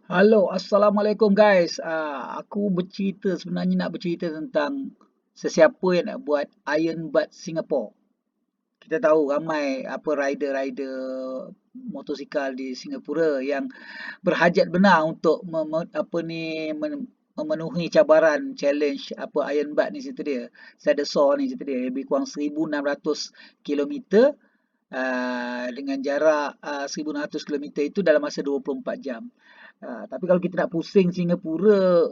Halo, Assalamualaikum guys. Aku sebenarnya nak bercerita tentang sesiapa yang nak buat Iron Bud Singapore. Kita tahu ramai rider-rider motosikal di Singapura yang berhajat benar untuk memenuhi cabaran challenge Iron Bud ni cerita dia. Saya ada saw ni cerita dia lebih kurang 1,600 kilometer dengan jarak 1,600 kilometer itu dalam masa 24 jam. Tapi kalau kita nak pusing Singapura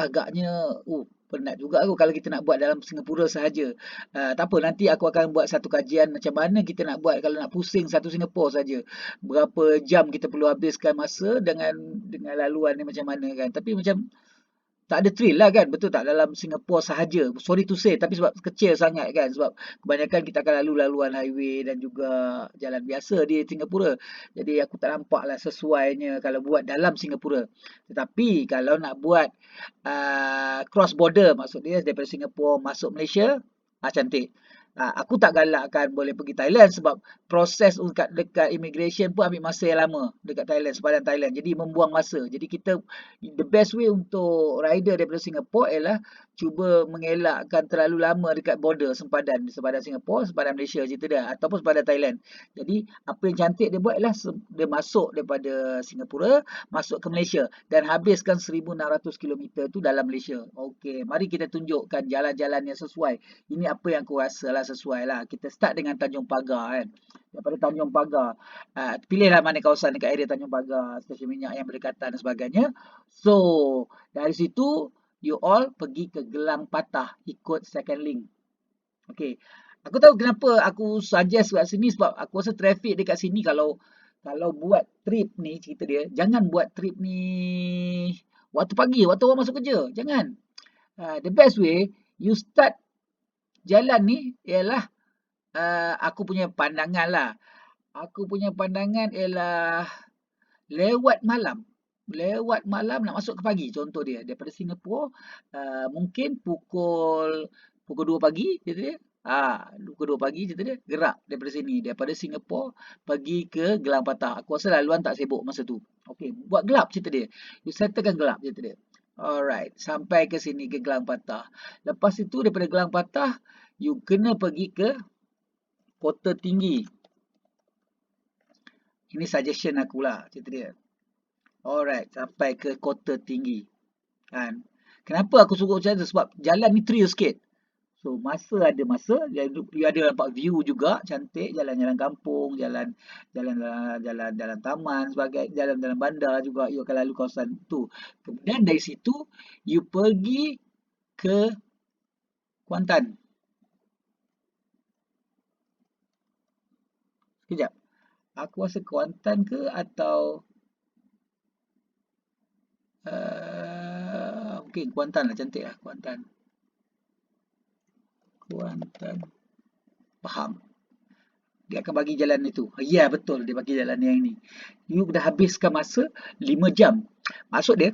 agaknya penat juga aku kalau kita nak buat dalam Singapura sahaja. Tak apa, nanti aku akan buat satu kajian macam mana kita nak buat kalau nak pusing satu Singapura saja. Berapa jam kita perlu habiskan masa dengan laluan ni macam mana kan. Tapi macam tak ada thrill lah kan, betul tak? Dalam Singapura sahaja. Sorry to say, tapi sebab kecil sangat kan. Sebab kebanyakan kita akan lalu laluan highway dan juga jalan biasa di Singapura. Jadi aku tak nampak lah sesuainya kalau buat dalam Singapura. Tetapi kalau nak buat cross border, maksud dia daripada Singapura masuk Malaysia, cantik. Aku tak galakkan boleh pergi Thailand sebab proses dekat immigration pun ambil masa yang lama dekat Thailand, sepadan Thailand. Jadi membuang masa. Jadi kita the best way untuk rider daripada Singapura ialah cuba mengelakkan terlalu lama dekat border sempadan Singapura, sempadan Malaysia cerita dia ataupun sempadan Thailand. Jadi apa yang cantik dia buat ialah dia masuk daripada Singapura masuk ke Malaysia dan habiskan 1,600 kilometer tu dalam Malaysia. Okey, mari kita tunjukkan jalan-jalan yang sesuai. Ini apa yang aku rasa lah sesuai lah. Kita start dengan Tanjung Pagar kan. Daripada Tanjung Pagar, pilihlah mana kawasan dekat area Tanjung Pagar, stesen minyak yang berdekatan dan sebagainya. So, dari situ you all pergi ke Gelang Patah ikut second link. Okey. Aku tahu kenapa aku suggest kat sini sebab aku rasa traffic dekat sini kalau buat trip ni cerita dia, jangan buat trip ni waktu pagi, waktu orang masuk kerja. Jangan. The best way you start jalan ni ialah aku punya pandangan lah. Aku punya pandangan ialah lewat malam. Lewat malam nak masuk ke pagi contoh dia. Daripada Singapura mungkin pukul 2 pagi cerita dia. Pukul 2 pagi cerita dia gerak daripada sini. Daripada Singapura pergi ke Gelang Patah. Aku rasa laluan tak sibuk masa tu. Okey, buat gelap cerita dia. You settlekan gelap cerita dia. Alright, sampai ke sini ke Gelang Patah. Lepas itu daripada Gelang Patah, you kena pergi ke Kota Tinggi. Ini suggestion aku lah cerita dia. Alright, sampai ke Kota Tinggi. Kan? Kenapa aku suruh macam tu? Sebab jalan ni thrill sikit. So, ada masa. You ada nampak view juga. Cantik. Jalan-jalan kampung. Jalan taman. Sebagai jalan-jalan bandar juga. You akan lalu kawasan tu. Kemudian dari situ, you pergi ke Kuantan. Sekejap. Aku rasa Kuantan ke atau mungkin Kuantan lah, cantik lah Kuantan. Faham. Dia akan bagi jalan itu. Ya, betul dia bagi jalan yang ini. You dah habiskan masa 5 jam. Maksud dia,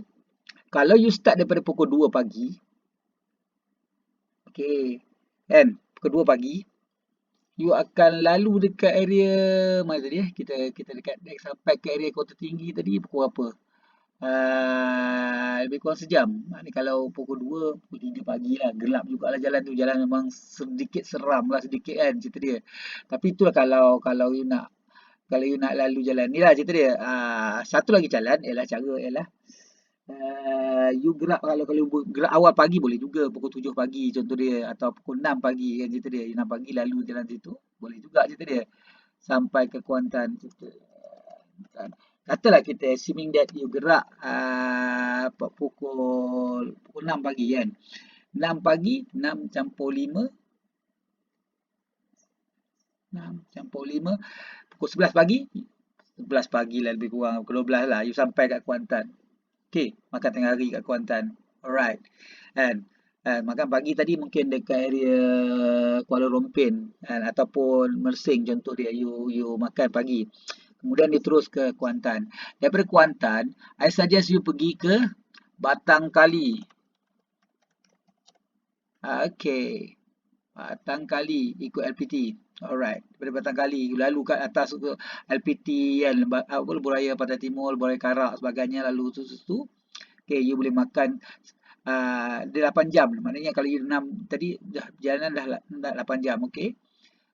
kalau you start daripada pukul 2 pagi, okey, kan? Pukul 2 pagi, you akan lalu dekat area mana tadi kita dekat sampai ke area Kota Tinggi tadi pukul apa? Lebih kurang sejam. Ni kalau pukul 2, pukul 3 pagi lah. Gelap jugalah jalan tu. Jalan memang sedikit seram lah sedikit kan cerita dia. Tapi itulah kalau you nak lalu jalan ni lah cerita dia. Satu lagi jalan ialah you gerak kalau gerak awal pagi boleh juga pukul 7 pagi contoh dia atau pukul 6 pagi kan cerita dia. 6 pagi lalu jalan situ boleh juga cerita dia. Sampai ke Kuantan cerita. Katalah kita assuming that you gerak pukul 6 pagi kan. 6 pagi, 6 campur 5. 6 campur 5. Pukul 11 pagi. 11 pagi lah lebih kurang. Pukul 12 lah. You sampai kat Kuantan. Okay. Makan tengah hari kat Kuantan. Alright. And makan pagi tadi mungkin dekat area Kuala Rompin ataupun Mersing contoh dia. You makan pagi. Kemudian dia terus ke Kuantan. Daripada Kuantan, I suggest you pergi ke Batang Kali. Okay. Batang Kali ikut LPT. Alright, daripada Batang Kali lalu kat atas tu LPT kan, apa Lebuhraya Pantai Timur, Lebuhraya Karak sebagainya, lalu tu. Okey, you boleh makan dia 8 jam. Maknanya kalau you 6 tadi dah perjalanan dah 8 jam. Okey.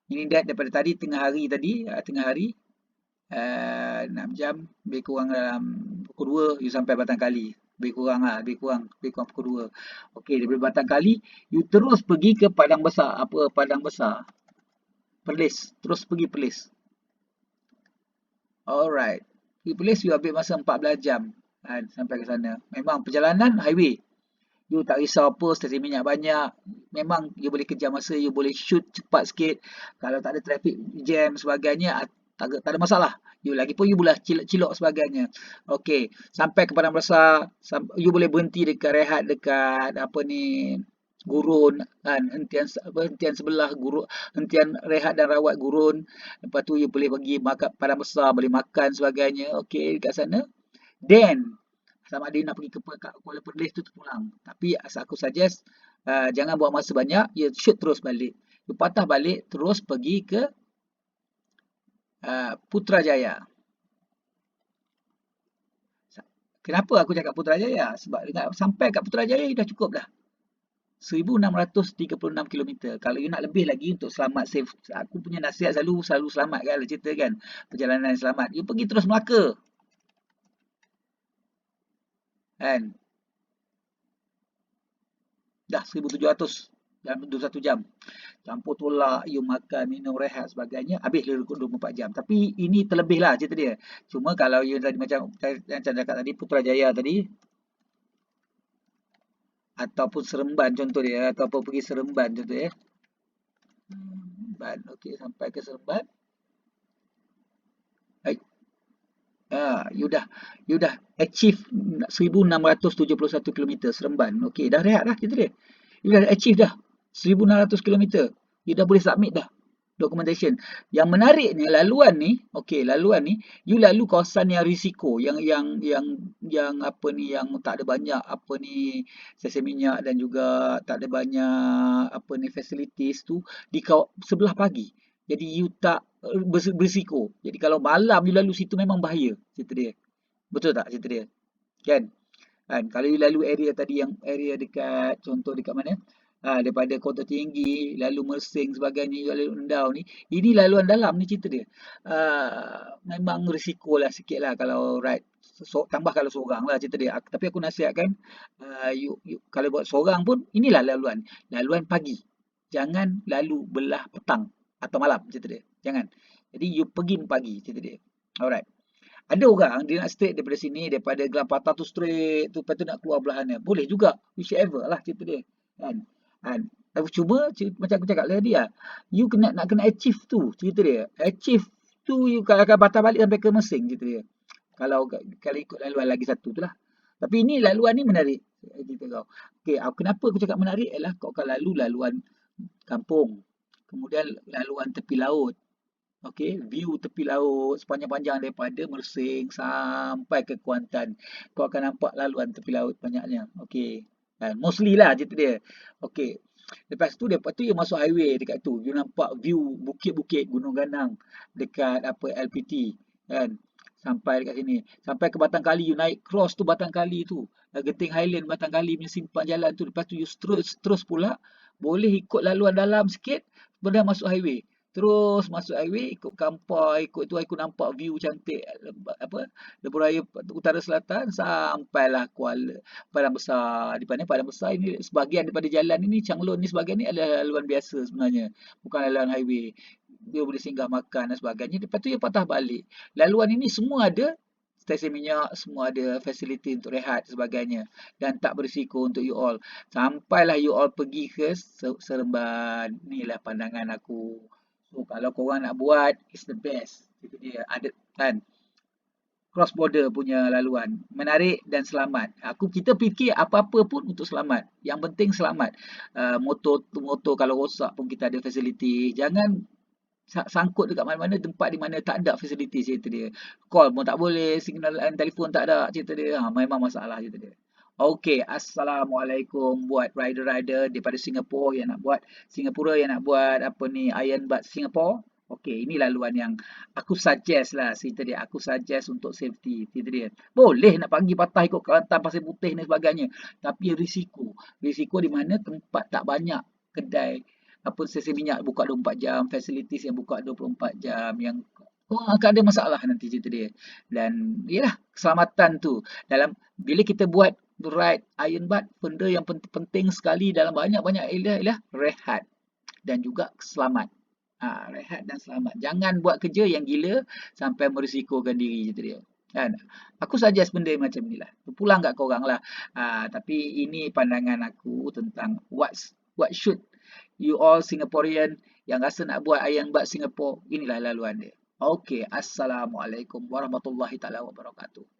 Ini dia daripada tadi tengah hari tadi, tengah hari 6 jam lebih kurang dalam pukul 2 you sampai Batang Kali. Lebih kurang lah, lebih kurang pukul 2. Okey, daripada Batang Kali you terus pergi ke Padang Besar. Apa Padang Besar? Perlis, terus pergi Perlis. Alright. Pergi Perlis you ambil masa 14 jam kan, sampai ke sana. Memang perjalanan highway. You tak risau apa, stesen minyak banyak. Memang you boleh kejar masa, you boleh shoot cepat sikit. Kalau tak ada traffic jam sebagainya, tak ada masalah. You lagi pun you boleh cilok sebagainya. Okey, sampai ke Padang Besar, you boleh berhenti dekat rehat dekat apa ni gurun kan, hentian sebelah gurun, hentian rehat dan rawat gurun. Lepas tu you boleh pergi makan Padang Besar, boleh makan sebagainya. Okey, dekat sana. Then sama ada nak pergi ke Kuala Perlis tu terpulang. Tapi aku suggest jangan buang masa banyak, you shoot terus balik. You patah balik terus pergi ke Putrajaya. Kenapa aku cakap Putrajaya? Sebab sampai kat Putrajaya dah cukup dah. 1636 km. Kalau you nak lebih lagi untuk selamat safe, aku punya nasihat selalu selamat kan, cerita kan. Perjalanan selamat. You pergi terus Melaka. Kan? Dah 1700 dalam 21 jam. Campur tolak, you makan, minum, rehat sebagainya, habis 24 jam. Tapi ini terlebih lah cerita dia. Cuma kalau you tadi macam cakap tadi, Putrajaya tadi, ataupun Seremban contoh dia, ataupun pergi Seremban contoh ya. Seremban, okey, sampai ke Seremban. You dah achieve 1671 km Seremban. Okey, dah rehat dah cerita dia. You dah achieve dah 1600 km. You dah boleh submit dah documentation. Yang menariknya laluan ni, okey, laluan ni you lalu kawasan yang risiko, yang apa ni, yang tak ada banyak apa ni stesen minyak dan juga tak ada banyak apa ni facilities tu di sebelah pagi. Jadi you tak berisiko. Jadi kalau malam you lalu situ memang bahaya cerita dia. Betul tak cerita dia? Kan? Kan kalau you lalu area tadi, yang area dekat contoh dekat mana, daripada Kota Tinggi lalu Mersing sebagainya, you lalu Endau ni, ini laluan dalam ni cerita dia. Memang risiko lah sikit lah kalau ride, tambah kalau seorang lah cerita dia. Tapi aku nasihatkan you kalau buat seorang pun inilah laluan pagi, jangan lalu belah petang atau malam cerita dia, jangan. Jadi you pergi pagi cerita dia. Alright. Ada orang dia nak straight daripada sini, daripada Gelang Patah tu straight tu, lepas tu nak keluar belahannya. Boleh juga, whichever lah cerita dia. Kan? Kan? Cuma macam aku cakap tadi lah, you nak kena achieve tu cerita dia. Achieve tu you akan patah balik sampai ke Mersing cerita dia. Kalau ikut laluan lagi satu tu lah. Tapi ini laluan ni menarik cerita kau. Okay, kenapa aku cakap menarik ialah kau akan lalu laluan kampung. Kemudian laluan tepi laut. Okey, view tepi laut sepanjang-panjang daripada Mersing sampai ke Kuantan. Kau akan nampak laluan tepi laut banyaknya. Okey. Mostly lah cerita dia. Okey. Lepas tu you masuk highway dekat tu. You nampak view bukit-bukit Gunung Ganang dekat apa LPT kan. Sampai dekat sini. Sampai ke Batang Kali, you naik cross tu Batang Kali tu. Genting Highland Batang Kali punya simpang jalan tu. Lepas tu you terus pula boleh ikut laluan dalam sikit, kemudian masuk highway. Terus masuk highway, ikut Kampar, ikut tu aku nampak view cantik apa Lebuhraya Utara Selatan sampailah Padang Besar. Di mana Padang Besar ini sebahagian daripada jalan ini, Changlon ni sebahagian ni adalah laluan biasa sebenarnya, bukan laluan highway. Dia boleh singgah makan dan sebagainya. Lepas tu dia patah balik. Laluan ini semua ada stesen minyak, semua ada fasiliti untuk rehat sebagainya, dan tak berisiko untuk you all. Sampailah you all pergi ke Seremban. Inilah pandangan aku. So, kalau korang nak buat, it's the best. Itu dia, ada kan. Cross border punya laluan. Menarik dan selamat. Kita fikir apa-apa pun untuk selamat. Yang penting selamat. Motor kalau rosak pun kita ada fasiliti. Jangan sangkut dekat mana-mana tempat di mana tak ada fasiliti cerita dia. Call pun tak boleh, signal telefon tak ada cerita dia. Memang masalah cerita dia. Okey, assalamualaikum buat rider-rider daripada Singapura yang nak buat Singapura yang nak buat apa ni Iron Butt Singapore. Okey, ini laluan yang aku suggest lah cerita dia. Aku suggest untuk safety cerita dia. Boleh nak pergi patah ikut Kelantan Pasir Putih dan sebagainya. Tapi risiko. Risiko di mana tempat tak banyak kedai apa stesen minyak buka 24 jam, facilities yang buka 24 jam yang akan ada masalah nanti cerita dia. Dan yalah keselamatan tu dalam bila kita buat ride Iron Butt, benda yang penting sekali dalam banyak-banyak ialah rehat dan juga selamat. Rehat dan selamat. Jangan buat kerja yang gila sampai merisikokan diri cerita dia. Kan? Aku suggest benda macam ni lah. Pulang kat korang lah. Tapi ini pandangan aku tentang what should you all Singaporean yang rasa nak buat Iron Butt Singapore. Inilah laluan dia. Okey, Assalamualaikum warahmatullahi taala wabarakatuh.